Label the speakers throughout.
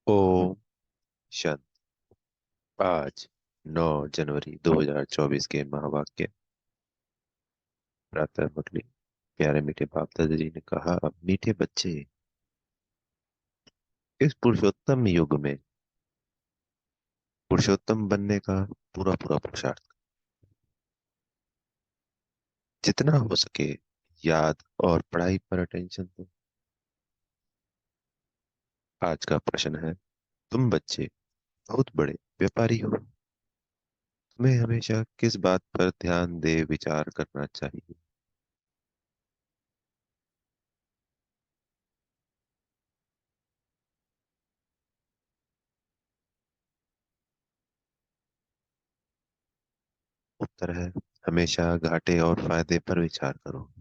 Speaker 1: ओम शांति। आज 9 जनवरी 2024 के महावाक्य प्रातः मुरली। प्यारे मीठे बाप दादाजी ने कहा, अब मीठे बच्चे, इस पुरुषोत्तम युग में पुरुषोत्तम बनने का पूरा पूरा पुरुषार्थ, जितना हो सके याद और पढ़ाई पर अटेंशन दो। आज का प्रश्न है, तुम बच्चे बहुत बड़े व्यापारी हो, तुम्हें हमेशा किस बात पर ध्यान दे विचार करना चाहिए? उत्तर है, हमेशा घाटे और फायदे पर विचार करो।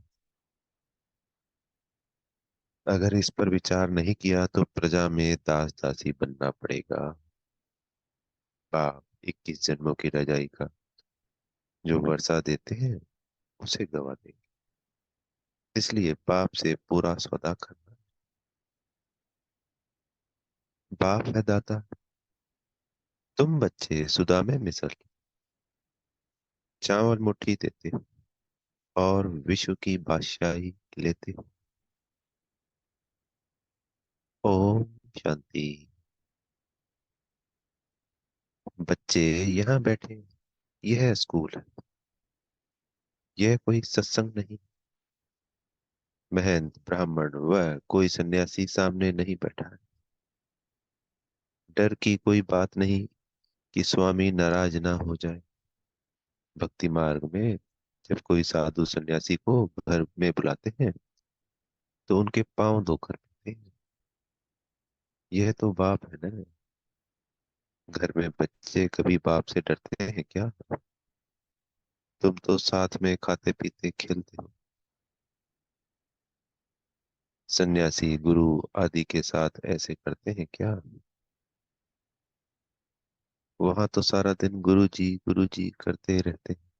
Speaker 1: अगर इस पर विचार नहीं किया तो प्रजा में दास दासी बनना पड़ेगा। बाप 21 जन्मों की रजाई का जो वर्षा देते हैं उसे गवा देंगे, इसलिए बाप से पूरा सौदा करना। बाप है दाता, तुम बच्चे सुदा में मिसल चावल मुट्ठी देते हो और विश्व की बादशाही लेते हो। ओम शांति। बच्चे यहाँ बैठे, यह स्कूल है, यह कोई सत्संग नहीं। महंत ब्राह्मण व कोई सन्यासी सामने नहीं बैठा है। डर की कोई बात नहीं कि स्वामी नाराज ना हो जाए। भक्ति मार्ग में जब कोई साधु सन्यासी को घर में बुलाते हैं तो उनके पांव धोकर मिलते हैं। यह तो बाप है ना। घर में बच्चे कभी बाप से डरते हैं क्या? तुम तो साथ में खाते पीते खेलते हो। सन्यासी गुरु आदि के साथ ऐसे करते हैं क्या? वहां तो सारा दिन गुरु जी करते रहते हैं।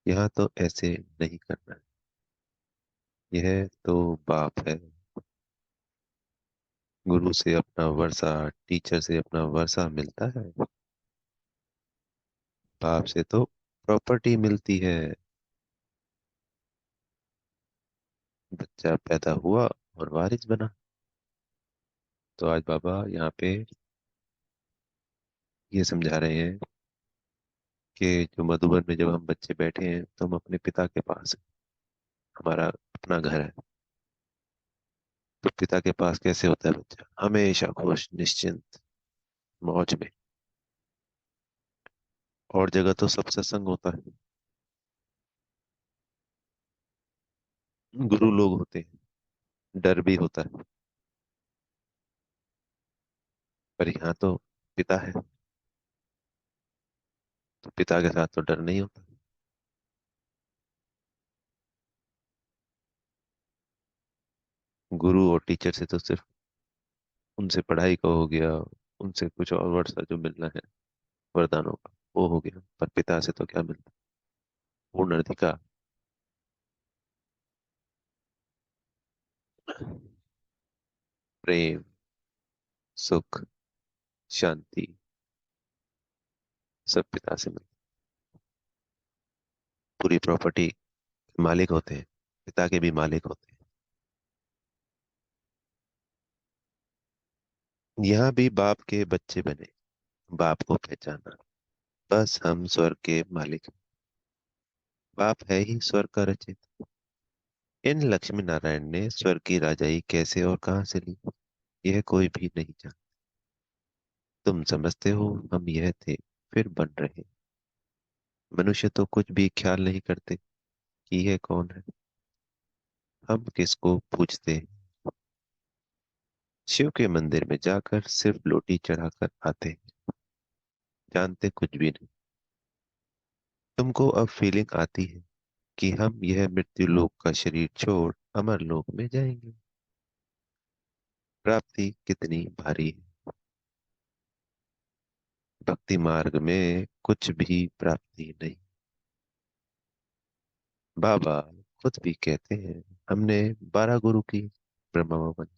Speaker 1: यहाँ तो ऐसे नहीं करना है। यह तो बाप है। गुरु से अपना वर्षा, टीचर से अपना वर्षा मिलता है। बाप से तो प्रॉपर्टी मिलती है। बच्चा पैदा हुआ और वारिस बना। तो आज बाबा यहाँ पे ये समझा रहे हैं कि जो मधुबन में जब हम बच्चे बैठे हैं तो हम अपने पिता के पास हैं। हमारा अपना घर है। तो पिता के पास कैसे होता है बच्चा? हमेशा खुश, निश्चिंत, मौज में। और जगह तो सब सत्संग होता है, गुरु लोग होते हैं, डर भी होता है। पर यहाँ तो पिता है, तो पिता के साथ तो डर नहीं होता। गुरु और टीचर से तो सिर्फ उनसे पढ़ाई का हो गया, उनसे कुछ और वर्षा जो मिलना है वरदानों का वो हो गया। पर पिता से तो क्या मिलता? पूर्ण अधिकार, प्रेम, सुख, शांति, सब पिता से मिलता। पूरी प्रॉपर्टी मालिक होते हैं, पिता के भी मालिक होते हैं। यहाँ भी बाप के बच्चे बने, बाप को पहचाना। बस हम स्वर्ग के मालिक हैं। बाप है ही स्वर्ग का रचयिता। इन लक्ष्मी नारायण ने स्वर्ग की राजाई कैसे और कहाँ से ली, यह कोई भी नहीं जानता। तुम समझते हो हम यह थे, फिर बन रहे। मनुष्य तो कुछ भी ख्याल नहीं करते कि यह कौन है, हम किसको पूछते हैं। शिव के मंदिर में जाकर सिर्फ लोटी चढ़ाकर आते हैं, जानते कुछ भी नहीं। तुमको अब फीलिंग आती है कि हम यह मृत्यु लोक का शरीर छोड़ अमर लोक में जाएंगे। प्राप्ति कितनी भारी है। भक्ति मार्ग में कुछ भी प्राप्ति नहीं। बाबा खुद भी कहते हैं, हमने 12 गुरु की, ब्रह्मा बाबा ने।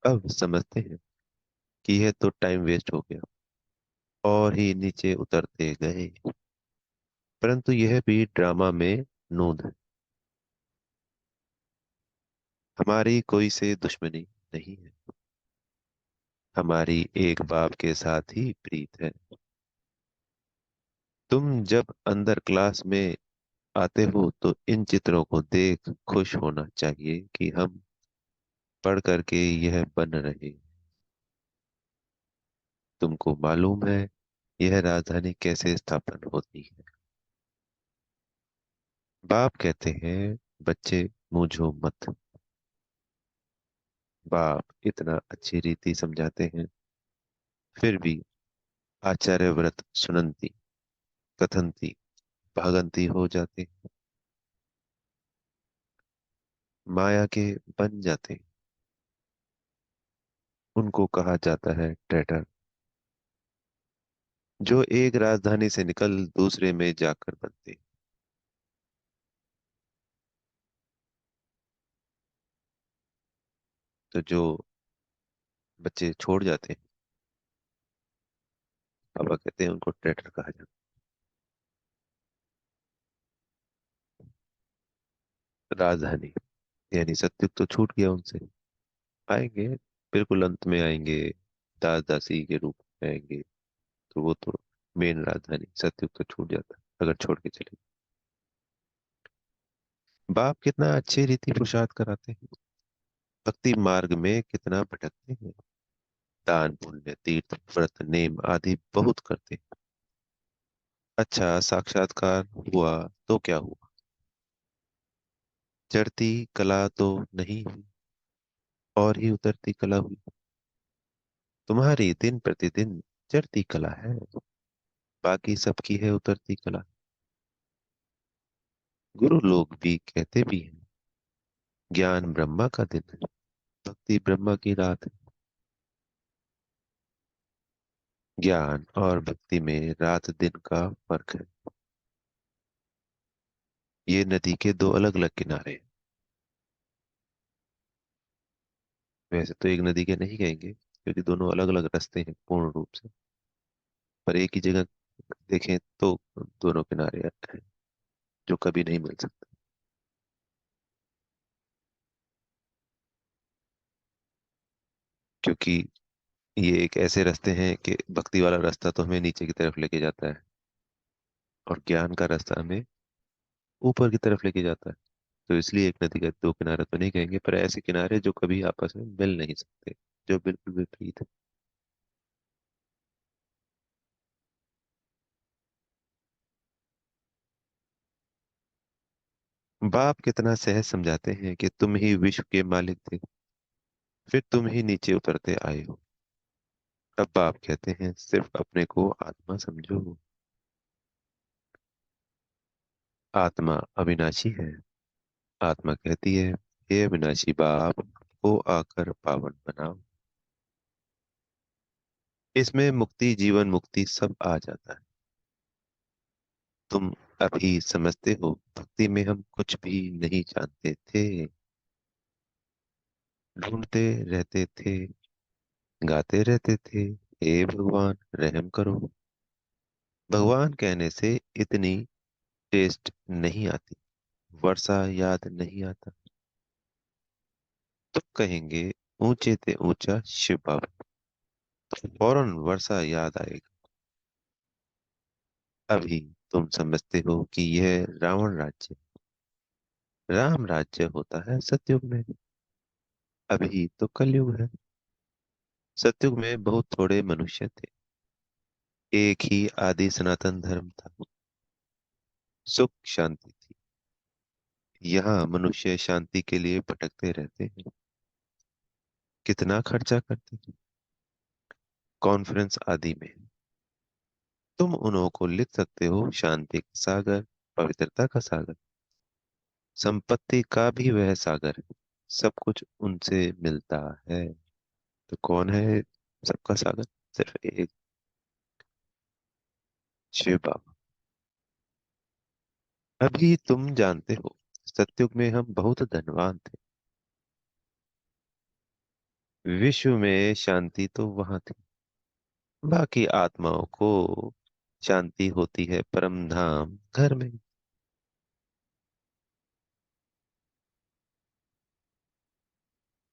Speaker 1: अब समझते हैं कि यह तो टाइम वेस्ट हो गया और ही नीचे उतरते गए। परंतु यह भी ड्रामा में नोंद है। हमारी कोई से दुश्मनी नहीं है। हमारी एक बाप के साथ ही प्रीत है। तुम जब अंदर क्लास में आते हो तो इन चित्रों को देख खुश होना चाहिए कि हम पढ़ करके यह बन रहे। तुमको मालूम है यह राजधानी कैसे स्थापन होती है? बाप कहते हैं, बच्चे मूंझो मत। बाप इतना अच्छी रीति समझाते हैं, फिर भी आचार्यव्रत सुनंती कथनती भागंती हो जाते हैं, माया के बन जाते हैं। उनको कहा जाता है ट्रेटर, जो एक राजधानी से निकल दूसरे में जाकर बनते हैं। तो जो बच्चे छोड़ जाते हैं, पापा कहते हैं उनको ट्रेटर कहा जाता है। राजधानी यानी सत्युग तो छूट गया उनसे। आएंगे, बिल्कुल अंत में आएंगे, दास दासी के रूप में आएंगे। तो वो तो मेन राजधानी सत्युग तो छूट जाता है अगर छोड़ के चले। बाप कितना अच्छे रीति पुरुषार्थ कराते हैं, भक्ति मार्ग में कितना भटकते हैं। दान पुण्य तीर्थ व्रत नेम आदि बहुत करते हैं। अच्छा साक्षात्कार हुआ तो क्या हुआ? चढ़ती कला तो नहीं हुई, और ही उतरती कला हुई। तुम्हारी दिन प्रतिदिन चढ़ती कला है, बाकी सबकी है उतरती कला। गुरु लोग भी कहते भी हैं, ज्ञान ब्रह्मा का दिन है, भक्ति ब्रह्मा की रात है। ज्ञान और भक्ति में रात दिन का फर्क है। ये नदी के दो अलग अलग किनारे हैं। वैसे तो एक नदी के नहीं कहेंगे, क्योंकि दोनों अलग अलग रास्ते हैं पूर्ण रूप से। पर एक ही जगह देखें तो दोनों किनारे हैं, जो कभी नहीं मिल सकते। क्योंकि ये एक ऐसे रास्ते हैं कि भक्ति वाला रास्ता तो हमें नीचे की तरफ लेके जाता है, और ज्ञान का रास्ता हमें ऊपर की तरफ लेके जाता है। तो इसलिए एक नदी का दो किनारे तो नहीं कहेंगे, पर ऐसे किनारे जो कभी आपस में मिल नहीं सकते, जो बिल्कुल विपरीत है। बाप कितना सहज समझाते हैं कि तुम ही विश्व के मालिक थे, फिर तुम ही नीचे उतरते आए हो। अब बाप कहते हैं, सिर्फ अपने को आत्मा समझो। आत्मा अविनाशी है। आत्मा कहती है, हे अविनाशी बाप को आकर पावन बनाओ। इसमें मुक्ति जीवन मुक्ति सब आ जाता है। तुम अभी समझते हो, भक्ति में हम कुछ भी नहीं जानते थे। ढूंढते रहते थे, गाते रहते थे, हे भगवान रहम करो। भगवान कहने से इतनी टेस्ट नहीं आती, वर्षा याद नहीं आता। तो कहेंगे ऊंचे ते ऊंचा शिव बाबा, तो फौरन वर्षा याद आएगा। अभी तुम समझते हो कि यह रावण राज्य, राम राज्य होता है सतयुग में। अभी तो कलयुग है। सतयुग में बहुत थोड़े मनुष्य थे, एक ही आदि सनातन धर्म था, सुख शांति थी। यहाँ मनुष्य शांति के लिए भटकते रहते हैं। कितना खर्चा करते हैं कॉन्फ्रेंस आदि में। तुम उन्हों को लिख सकते हो शांति का सागर, पवित्रता का सागर, संपत्ति का भी वह सागर है। सब कुछ उनसे मिलता है। तो कौन है सबका सागर? सिर्फ एक, शिव बाबा। अभी तुम जानते हो, सतयुग में हम बहुत धनवान थे। विश्व में शांति तो वहां थी, बाकी आत्माओं को शांति होती है परम धाम घर में।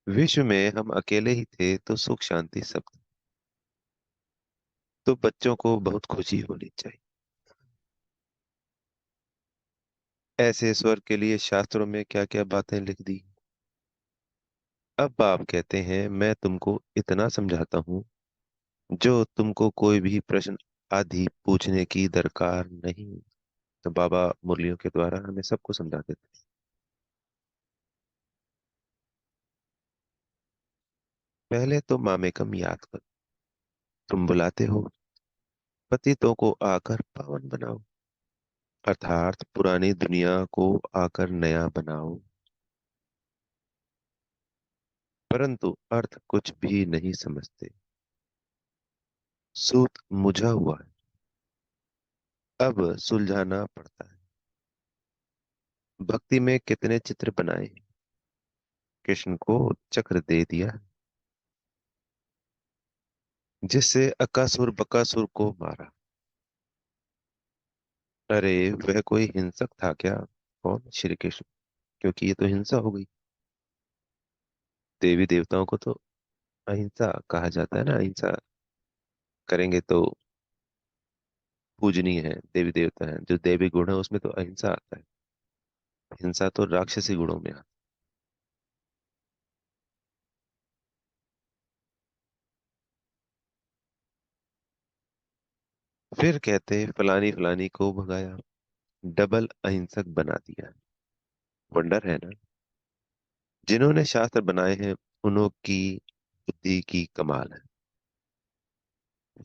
Speaker 1: विश्व में हम अकेले ही थे तो सुख शांति सब था। तो बच्चों को बहुत खुशी होनी चाहिए। ऐसे स्वर्ग के लिए शास्त्रों में क्या क्या बातें लिख दी। अब आप कहते हैं मैं तुमको इतना समझाता हूँ जो तुमको कोई भी प्रश्न आदि पूछने की दरकार नहीं। तो बाबा मुरलियों के द्वारा हमें सबको समझाते थे। पहले तो मामेकम याद करो। तुम बुलाते हो पतितों को आकर पावन बनाओ, अर्थात पुरानी दुनिया को आकर नया बनाओ। परंतु अर्थ कुछ भी नहीं समझते। सूत मुझा हुआ है, अब सुलझाना पड़ता है। भक्ति में कितने चित्र बनाए, कृष्ण को चक्र दे दिया जिससे अकासुर बकासुर को मारा। अरे वह कोई हिंसक था क्या? कौन? श्री कृष्ण। क्योंकि ये तो हिंसा हो गई। देवी देवताओं को तो अहिंसा कहा जाता है ना, अहिंसा करेंगे तो पूजनीय है, देवी देवता है। जो देवी गुण है उसमें तो अहिंसा आता है। हिंसा तो राक्षसी गुणों में आता है। फिर कहते फलानी फलानी को भगाया, डबल अहिंसक बना दिया। वंडर है ना। जिन्होंने शास्त्र बनाए हैं उन्हों की बुद्धि की कमाल है।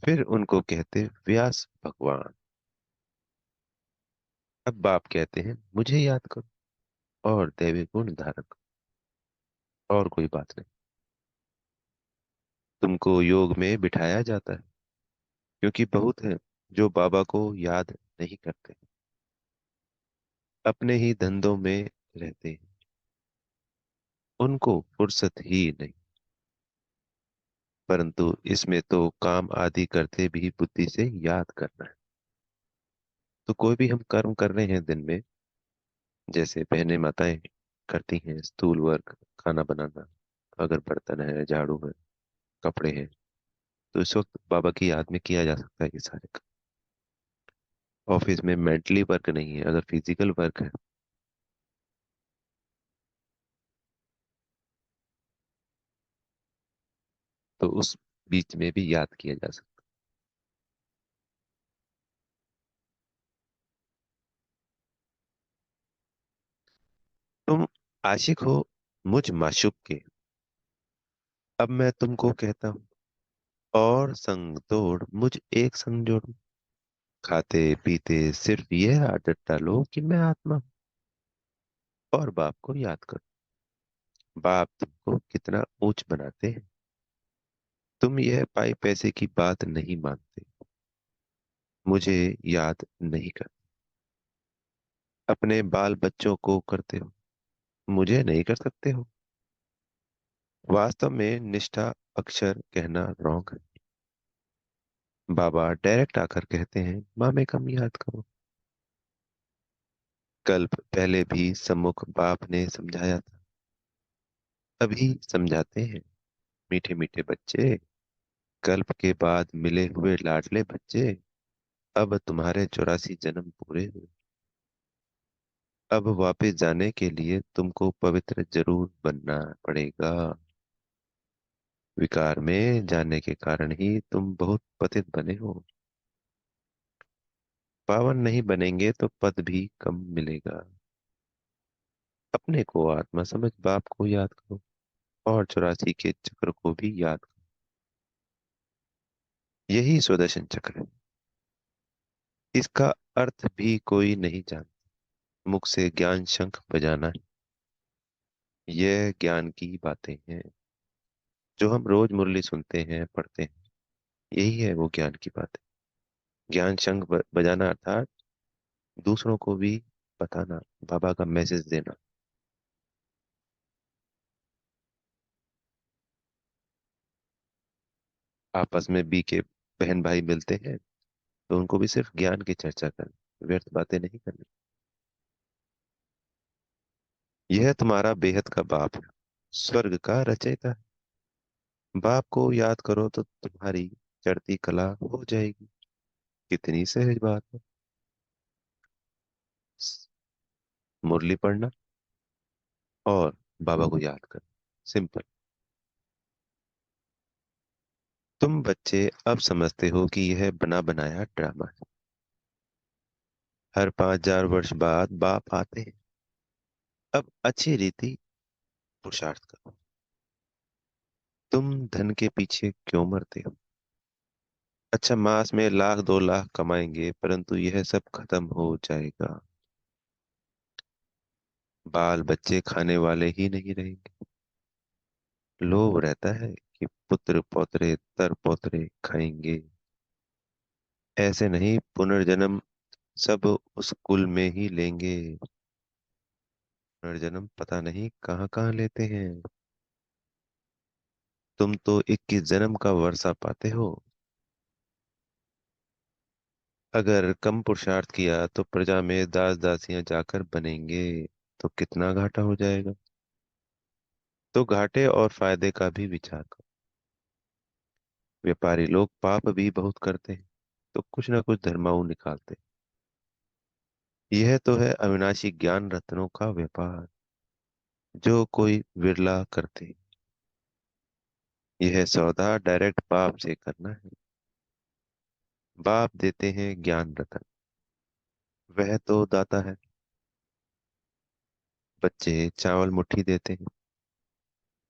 Speaker 1: फिर उनको कहते व्यास भगवान। अब बाप कहते हैं मुझे याद करो और दैवी गुण धारण करो, और कोई बात नहीं। तुमको योग में बिठाया जाता है क्योंकि बहुत है जो बाबा को याद नहीं करते, अपने ही धंधों में रहते हैं, उनको फुर्सत ही नहीं। परंतु इसमें तो काम आदि करते भी बुद्धि से याद करना है। तो कोई भी हम कर्म कर रहे हैं दिन में, जैसे बहनें माताएं करती हैं स्थूल वर्क, खाना बनाना, अगर बर्तन है, झाड़ू है, कपड़े हैं, तो इस वक्त बाबा की याद में किया जा सकता है ये सारे काम। ऑफिस में मेंटली वर्क नहीं है, अगर फिजिकल वर्क है तो उस बीच में भी याद किया जा सकता है। तुम आशिक हो मुझ माशूक के, अब मैं तुमको कहता हूँ, और संग तोड़ मुझ एक संग जोड़। खाते पीते सिर्फ यह आदत डालो कि मैं आत्मा हूँ, और बाप को याद करो। बाप तुमको कितना ऊंच बनाते हैं। तुम यह पाई पैसे की बात नहीं मानते, मुझे याद नहीं कर, अपने बाल बच्चों को करते हो, मुझे नहीं कर सकते हो। वास्तव में निष्ठा अक्षर कहना रॉन्ग है। बाबा डायरेक्ट आकर कहते हैं माँ में कम याद करो। कल्प पहले भी सम्मुख बाप ने समझाया था, अभी समझाते हैं मीठे मीठे बच्चे। कल्प के बाद मिले हुए लाडले बच्चे, अब तुम्हारे 84 जन्म पूरे हुए। अब वापस जाने के लिए तुमको पवित्र जरूर बनना पड़ेगा। विकार में जाने के कारण ही तुम बहुत पतित बने हो। पावन नहीं बनेंगे तो पद भी कम मिलेगा। अपने को आत्मा समझ बाप को याद करो, और 84 के चक्र को भी याद करो। यही स्वदर्शन चक्र है। इसका अर्थ भी कोई नहीं जानता। मुख से ज्ञान शंख बजाना है। यह ज्ञान की बातें हैं जो हम रोज मुरली सुनते हैं, पढ़ते हैं। यही है वो ज्ञान की बात है। ज्ञान शंख बजाना अर्थात दूसरों को भी बताना, बाबा का मैसेज देना। आपस में बी के बहन भाई मिलते हैं तो उनको भी सिर्फ ज्ञान की चर्चा करनी, व्यर्थ बातें नहीं करनी। यह तुम्हारा बेहद का बाप है, स्वर्ग का रचयिता है। बाप को याद करो तो तुम्हारी चढ़ती कला हो जाएगी। कितनी सहज बात है। स- मुरली पढ़ना और बाबा को याद करना, सिंपल। तुम बच्चे अब समझते हो कि यह बना बनाया ड्रामा है। हर 5,000 वर्ष बाद बाप आते हैं। अब अच्छी रीति पुरुषार्थ करो। तुम धन के पीछे क्यों मरते हो? अच्छा, मास में 1,00,000 2,00,000 कमाएंगे, परंतु यह सब खत्म हो जाएगा। बाल बच्चे खाने वाले ही नहीं रहेंगे। लोभ रहता है कि पुत्र पौत्रे तर पौत्रे खाएंगे। ऐसे नहीं, पुनर्जन्म सब उस कुल में ही लेंगे। पुनर्जन्म पता नहीं कहाँ कहाँ लेते हैं। तुम तो 21 जन्म का वर्षा पाते हो। अगर कम पुरुषार्थ किया तो प्रजा में दास दासियां जाकर बनेंगे, तो कितना घाटा हो जाएगा। तो घाटे और फायदे का भी विचार करो। व्यापारी लोग पाप भी बहुत करते हैं, तो कुछ ना कुछ धर्माऊ निकालते हैं। यह तो है अविनाशी ज्ञान रत्नों का व्यापार, जो कोई विरला करते हैं। यह सौदा डायरेक्ट बाप से करना है। बाप देते हैं ज्ञान रतन, वह तो दाता है। बच्चे चावल मुट्ठी देते हैं,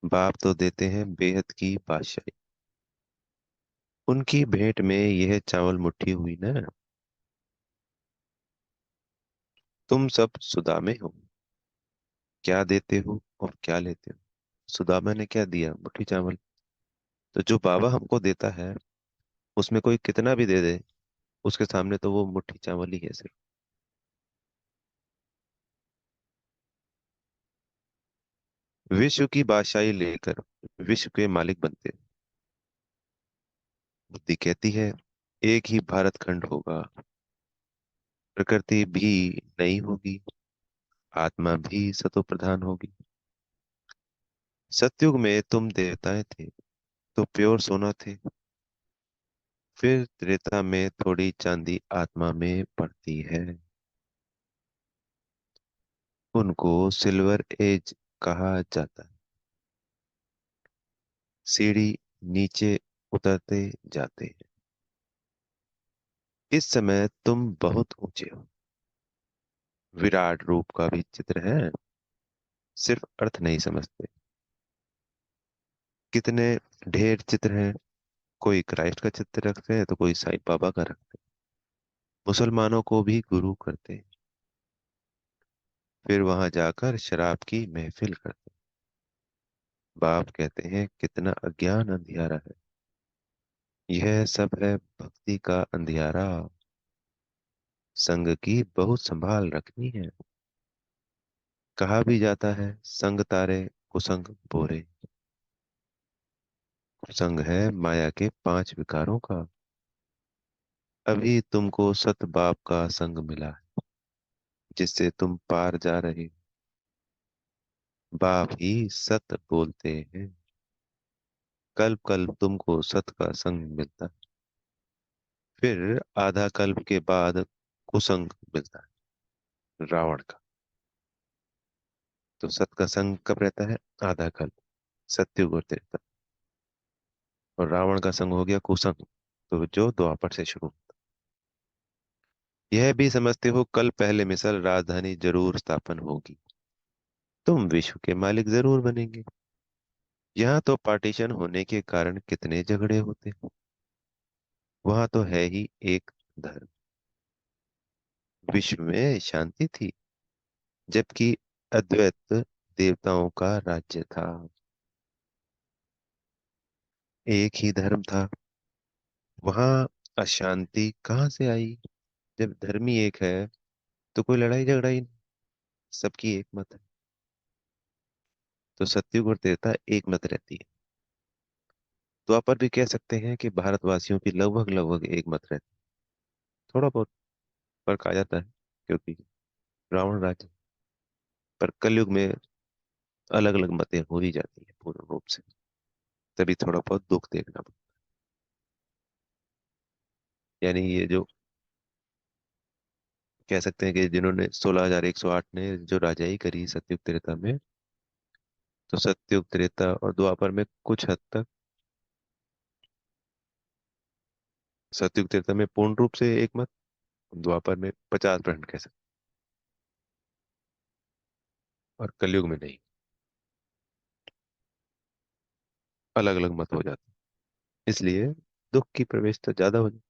Speaker 1: बाप तो देते हैं बेहद की बादशाही। उनकी भेंट में यह चावल मुट्ठी हुई ना। तुम सब सुदामे हो, क्या देते हो और क्या लेते हो। सुदामा ने क्या दिया? मुट्ठी चावल। तो जो बाबा हमको देता है, उसमें कोई कितना भी दे दे, उसके सामने तो वो मुट्ठी चावल ही है सिर्फ। विश्व की बादशाही लेकर विश्व के मालिक बनते हैं। बुद्धि कहती है एक ही भारत खंड होगा, प्रकृति भी नहीं होगी, आत्मा भी सतो प्रधान होगी। सतयुग में तुम देवताएं थे तो प्योर सोना थे। फिर त्रेता में थोड़ी चांदी आत्मा में पड़ती है, उनको सिल्वर एज कहा जाता है। सीढ़ी नीचे उतरते जाते हैं। इस समय तुम बहुत ऊंचे हो। विराट रूप का भी चित्र है, सिर्फ अर्थ नहीं समझते। कितने ढेर चित्र हैं। कोई क्राइस्ट का चित्र रखते हैं तो कोई साईं बाबा का रखते हैं। मुसलमानों को भी गुरु करते हैं, फिर वहां जाकर शराब की महफिल करते हैं। बाप कहते हैं कितना अज्ञान अंधियारा है। यह सब है भक्ति का अंधियारा। संग की बहुत संभाल रखनी है। कहा भी जाता है संग तारे कुसंग बोरे। कुसंग है माया के 5 विकारों का। अभी तुमको सत बाप का संग मिला है, जिससे तुम पार जा रहे हो। बाप ही सत बोलते हैं। कल्प कल्प तुमको सत का संग मिलता है, फिर आधा कल्प के बाद कुसंग मिलता है, रावण का। तो सत का संग कब रहता है? आधा कल्प, सत्युग और त्रेता। और रावण का संग हो गया कुसंग, तो जो द्वापर से शुरू। यह भी समझते हो कल पहले मिसल राजधानी जरूर स्थापन होगी। तुम विश्व के मालिक जरूर बनेंगे। यहाँ तो पार्टीशन होने के कारण कितने झगड़े होते हैं। वहां तो है ही एक धर्म। विश्व में शांति थी, जबकि अद्वैत देवताओं का राज्य था। एक ही धर्म था, वहां अशांति कहाँ से आई? जब धर्म ही एक है तो कोई लड़ाई झगड़ा ही नहीं, सबकी एक मत है। तो सत्युग और त्रेता एक मत रहती है। तो आप पर भी कह सकते हैं कि भारतवासियों की लगभग लगभग एक मत रहती, थोड़ा बहुत फर्क आ जाता है क्योंकि रावण राज्य। पर कलयुग में अलग अलग मतें हो ही जाती है पूर्ण रूप से, तभी थोड़ा बहुत दुख देखना पड़ता है। यानी ये जो कह सकते हैं कि जिन्होंने 16,108 ने जो राजाई करी सतयुग त्रेता में, तो सतयुग त्रेता और द्वापर में कुछ हद तक, सतयुग त्रेता में पूर्ण रूप से एक मत, द्वापर में 50% कह सकते हैं, और कलयुग में नहीं, अलग अलग मत हो जाते हैं। इसलिए दुख की प्रवेशता ज्यादा हो जाती।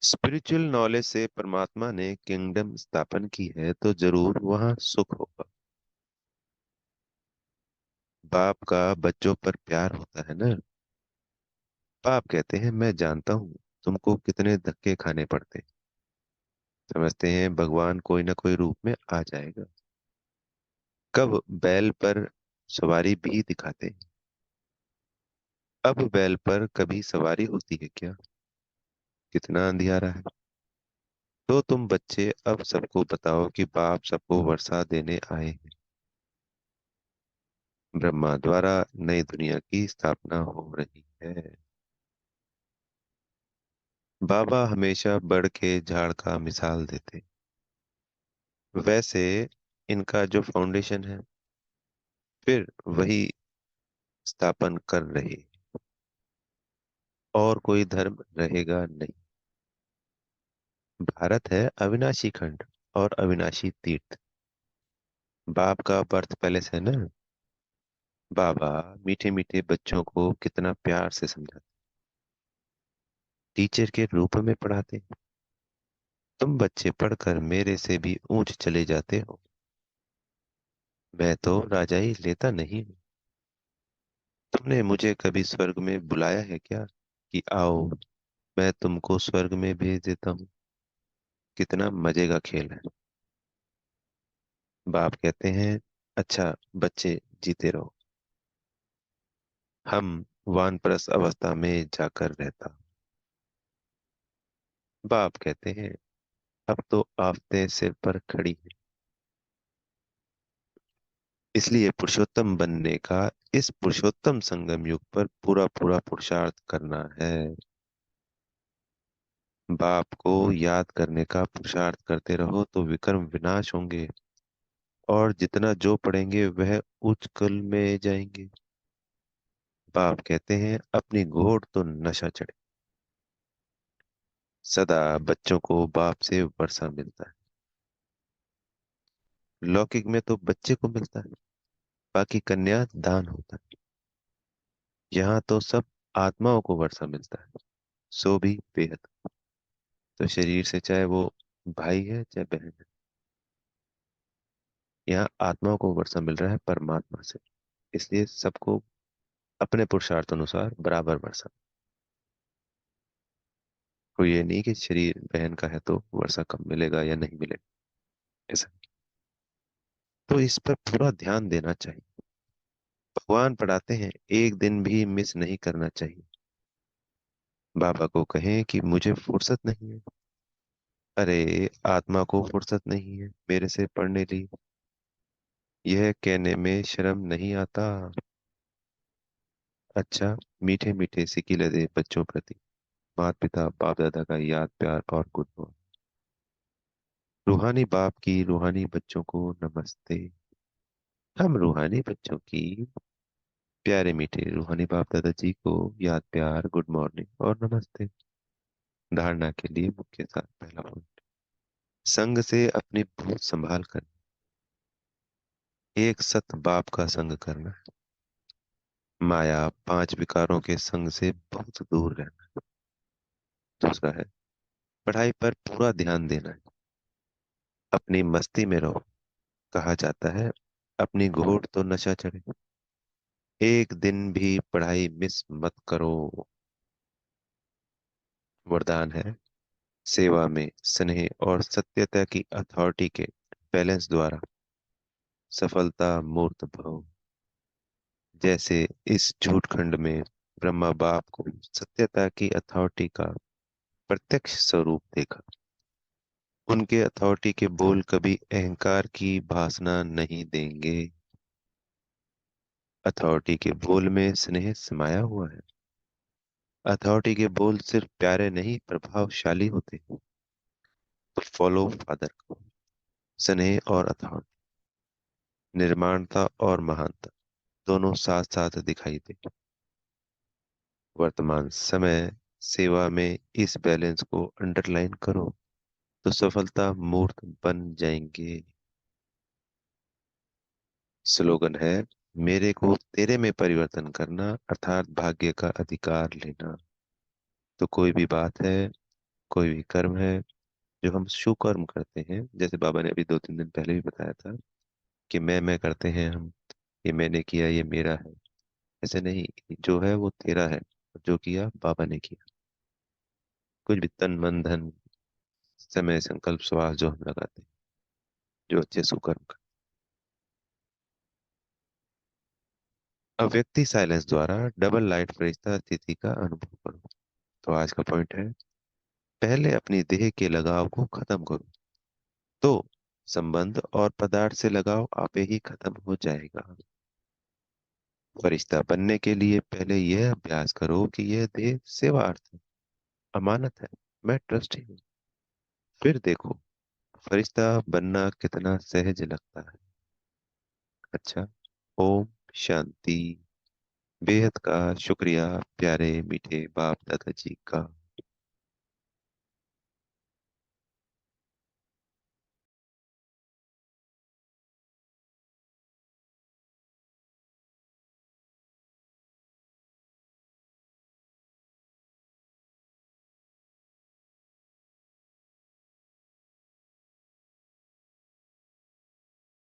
Speaker 1: स्पिरिचुअल नॉलेज से परमात्मा ने किंगडम स्थापन की है तो जरूर वहां सुख होगा। बाप का बच्चों पर प्यार होता है ना। बाप कहते हैं मैं जानता हूँ तुमको कितने धक्के खाने पड़ते हैं। समझते हैं भगवान कोई ना कोई रूप में आ जाएगा। कब बैल पर सवारी भी दिखाते हैं। अब बैल पर कभी सवारी होती है क्या। कितना अंधियारा है। तो तुम बच्चे अब सबको बताओ कि बाप सबको वर्षा देने आए हैं। ब्रह्मा द्वारा नई दुनिया की स्थापना हो रही है। बाबा हमेशा बढ़ के झाड़ का मिसाल देते। वैसे इनका जो फाउंडेशन है, फिर वही स्थापन कर रहे, और कोई धर्म रहेगा नहीं। भारत है अविनाशी खंड और अविनाशी तीर्थ। बाप का बर्थ पैलेस है ना। बाबा मीठे मीठे बच्चों को कितना प्यार से समझाते, टीचर के रूप में पढ़ाते। तुम बच्चे पढ़कर मेरे से भी ऊंच चले जाते हो। मैं तो राजाई लेता नहीं हूँ। तुमने मुझे कभी स्वर्ग में बुलाया है क्या कि आओ मैं तुमको स्वर्ग में भेज देता हूँ। कितना मजे का खेल है। बाप कहते हैं अच्छा बच्चे जीते रहो। हम वानप्रस्थ अवस्था में जाकर रहता। बाप कहते हैं अब तो आफतें सिर पर खड़ी हैं, इसलिए पुरुषोत्तम बनने का इस पुरुषोत्तम संगम युग पर पूरा पूरा पुरुषार्थ करना है। बाप को याद करने का पुरुषार्थ करते रहो तो विक्रम विनाश होंगे, और जितना जो पढ़ेंगे वह उच्च कुल में जाएंगे। बाप कहते हैं अपनी घोड़ तो नशा चढ़े। सदा बच्चों को बाप से वर्षा मिलता है। लौकिक में तो बच्चे को मिलता है, बाकी कन्या दान होता है। यहाँ तो सब आत्माओं को वर्षा मिलता है, सो भी बेहद। तो शरीर से चाहे वो भाई है चाहे बहन है, यहाँ आत्माओं को वर्षा मिल रहा है परमात्मा से। इसलिए सबको अपने पुरुषार्थ अनुसार बराबर वर्षा। कोई ये नहीं कि शरीर बहन का है तो वर्षा कम मिलेगा या नहीं मिलेगा, ऐसा। तो इस पर पूरा ध्यान देना चाहिए। भगवान पढ़ाते हैं एक दिन भी मिस नहीं करना चाहिए। बाबा को कहें कि मुझे फुर्सत नहीं है। अरे आत्मा को फुर्सत नहीं है मेरे से पढ़ने ली, यह कहने में शर्म नहीं आता। अच्छा मीठे मीठे सिकीले दे बच्चों प्रति माता पिता बाप दादा का याद प्यार और गुड मॉर्निंग। रूहानी बाप की रूहानी बच्चों को नमस्ते। हम रूहानी बच्चों की प्यारे मीठे रूहानी बाप दादाजी को याद प्यार गुड मॉर्निंग और नमस्ते। धारणा के लिए मुख्य साथ पहला पॉइंट, संग से अपनी भूल संभाल कर एक सत बाप का संग करना। माया पांच विकारों के संग से बहुत दूर रहना। दूसरा है पढ़ाई पर पूरा ध्यान देना है। अपनी मस्ती में रहो। कहा जाता है अपनी घोड़ तो नशा चढ़े। एक दिन भी पढ़ाई मिस मत करो। वरदान है सेवा में स्नेह और सत्यता की अथॉरिटी के बैलेंस द्वारा सफलता मूर्त भव। जैसे इस झूठ खंड में ब्रह्मा बाप को सत्यता की अथॉरिटी का प्रत्यक्ष स्वरूप देखा। उनके अथॉरिटी के बोल कभी अहंकार की भासना नहीं देंगे। अथॉरिटी के बोल में स्नेह समाया हुआ है। अथॉरिटी के बोल सिर्फ प्यारे नहीं प्रभावशाली होते हैं। तो फॉलो फादर को स्नेह और अथॉरिटी, निर्माणता और महानता दोनों साथ साथ दिखाई दे। वर्तमान समय सेवा में इस बैलेंस को अंडरलाइन करो तो सफलता मूर्त बन जाएंगे। स्लोगन है, मेरे को तेरे में परिवर्तन करना अर्थात भाग्य का अधिकार लेना। तो कोई भी बात है, कोई भी कर्म है जो हम शुकर्म करते हैं, जैसे बाबा ने अभी 2-3 दिन पहले भी बताया था कि मैं करते हैं हम, ये मैंने किया ये मेरा है। ऐसे नहीं, जो है वो तेरा है, जो किया बाबा ने किया। कुछ भी तन मन धन समय संकल्प श्वास जो हम लगाते हैं, जो अच्छे सुकर्म का। अव्यक्ति साइलेंस द्वारा डबल लाइट फरिश्ता स्थिति का अनुभव करो। तो आज का पॉइंट है, पहले अपनी देह के लगाव को खत्म करो, तो संबंध और पदार्थ से लगाव आपे ही खत्म हो जाएगा। फरिश्ता बनने के लिए पहले यह अभ्यास करो कि यह देह सेवार्थ है, अमानत है, मैं ट्रस्टी हूँ। फिर देखो फरिश्ता बनना कितना सहज लगता है। अच्छा, ओम शांति। बेहद का शुक्रिया प्यारे मीठे बाप दादाजी का।